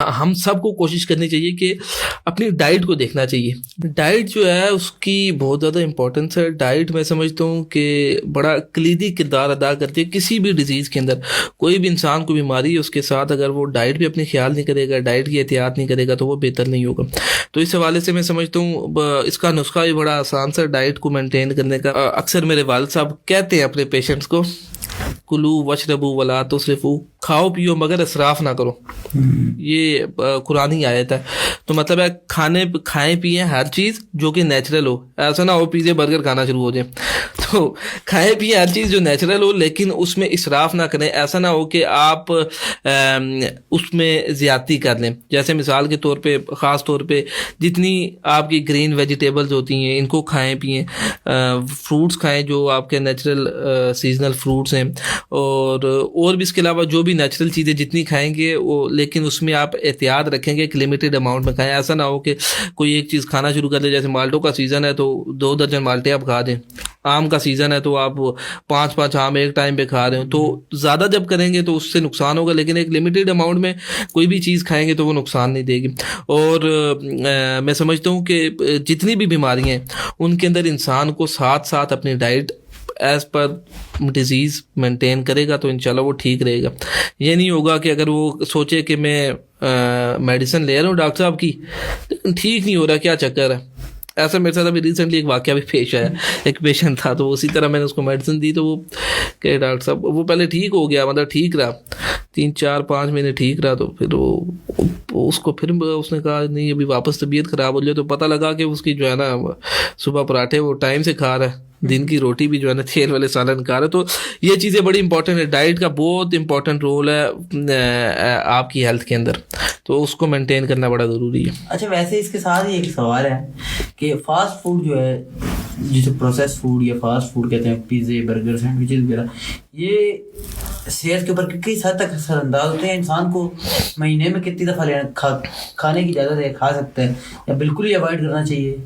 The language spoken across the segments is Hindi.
हम सबको कोशिश करनी चाहिए कि अपनी डाइट को देखना चाहिए। डाइट जो है उसकी बहुत ज़्यादा इंपॉर्टेंस है। डाइट मैं समझता हूँ कि बड़ा कलीदी किरदार अदा करती है किसी भी डिजीज़ के अंदर। कोई भी इंसान को बीमारी है, उसके साथ अगर वो डाइट भी अपनी ख्याल नहीं करेगा, डाइट की एहतियात नहीं करेगा, तो वो बेहतर नहीं होगा। तो इस हवाले से मैं समझता हूँ इसका नुस्खा भी बड़ा आसान सा डाइट को मेंटेन करने का। अक्सर मेरे वालिद साहब कहते हैं अपने पेशेंट्स को, कुलू वशरबू वला तुसरिफू, खाओ पियो मगर इसराफ ना करो। ये कुरानी आयत है। तो मतलब है खाएं पिए हर चीज़ जो कि नेचुरल हो। ऐसा ना हो पिज़्ज़ा बर्गर खाना शुरू हो जाए। तो खाएं पिए हर चीज़ जो नेचुरल हो, लेकिन उसमें इसराफ ना करें। ऐसा ना हो कि आप उसमें ज़्यादती कर लें। जैसे मिसाल के तौर पे, ख़ास तौर पे जितनी आपकी ग्रीन वेजिटेबल्स होती हैं इनको खाएं पिएं। फ्रूट्स खाएं जो आपके नेचुरल सीजनल फ्रूट्स हैं, और भी इसके अलावा जो भी नेचुरल चीज़ें जितनी खाएंगे वो, लेकिन उसमें आप एहतियात रखेंगे, एक लिमिटेड अमाउंट में खाएं। ऐसा ना हो कि कोई एक चीज़ खाना शुरू कर दे। जैसे माल्टों का सीज़न है तो 2 दर्जन माल्टे आप खा दें। आम का सीज़न है तो आप 5-5 आम एक टाइम पे खा रहे हो, तो ज़्यादा जब करेंगे तो उससे नुकसान होगा। लेकिन एक लिमिटेड अमाउंट में कोई भी चीज़ खाएंगे तो वो नुकसान नहीं देगी। और मैं समझता हूँ कि जितनी भी बीमारियाँ हैं उनके अंदर इंसान को साथ साथ अपनी diet as per disease maintain करेगा तो इंशाल्लाह वो ठीक रहेगा। ये नहीं होगा कि अगर वो सोचे कि मैं मेडिसिन ले रहा हूँ डॉक्टर साहब की, लेकिन ठीक नहीं हो रहा, क्या चक्कर है। ऐसा मेरे साथ अभी रिसेंटली एक वाक़या भी पेश आया। एक पेशेंट था तो उसी तरह मैंने उसको मेडिसिन दी, तो वो कहे डॉक्टर साहब, वो पहले ठीक हो गया, मतलब ठीक रहा 3-4-5 महीने ठीक रहा। तो फिर वो उसको फिर उसने कहा नहीं अभी वापस तबीयत ख़राब हो जाए। तो पता लगा कि उसकी जो है ना सुबह पराठे वो टाइम से खा रहा है, दिन की रोटी भी जो है ना तेल वाले सालन खा रहा है। तो ये चीज़ें बड़ी इंपॉर्टेंट है। डाइट का बहुत इंपॉर्टेंट रोल है आपकी हेल्थ के अंदर, तो उसको मेंटेन करना बड़ा ज़रूरी है। अच्छा, वैसे इसके साथ ही एक सवाल है कि फास्ट फूड जो है, जिसे प्रोसेस फूड या फास्ट फूड कहते हैं, पिज़्ज़े बर्गर सैंडविचेस वगैरह, ये सेहत के ऊपर किस हद तक असरअंदाज होते हैं? इंसान को महीने में कितनी दफ़ा खाने की इजाज़त है, खा सकते हैं, या बिल्कुल ही अवॉइड करना चाहिए?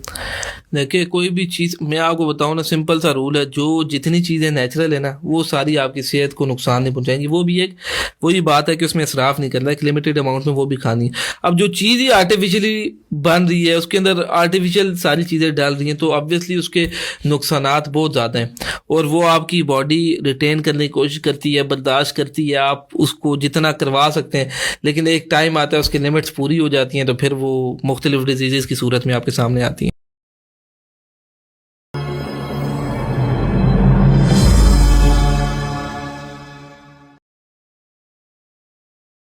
देखिए, कोई भी चीज़ मैं आपको बताऊं ना, सिंपल सा रूल है, जो जितनी चीज़ें नेचुरल है ना वो सारी आपकी सेहत को नुकसान नहीं पहुंचाएंगी। वो भी एक वही बात है कि उसमें इसराफ नहीं करना, एक लिमिटेड अमाउंट में वो भी खानी है। अब जो चीज़ ही आर्टिफिशियली बन रही है, उसके अंदर आर्टिफिशियल सारी चीज़ें डाल रही हैं, तो ऑब्वियसली उसके नुकसानात बहुत ज़्यादा हैं, और वो आपकी बॉडी रिटेन करने की कोशिश करती है, बर्दाश्त करती है, आप उसको जितना करवा सकते हैं। लेकिन एक टाइम आता है उसकी लिमिट्स पूरी हो जाती हैं, तो फिर वो मुख्तलिफ डिजीज़ की सूरत में आपके सामने आती हैं।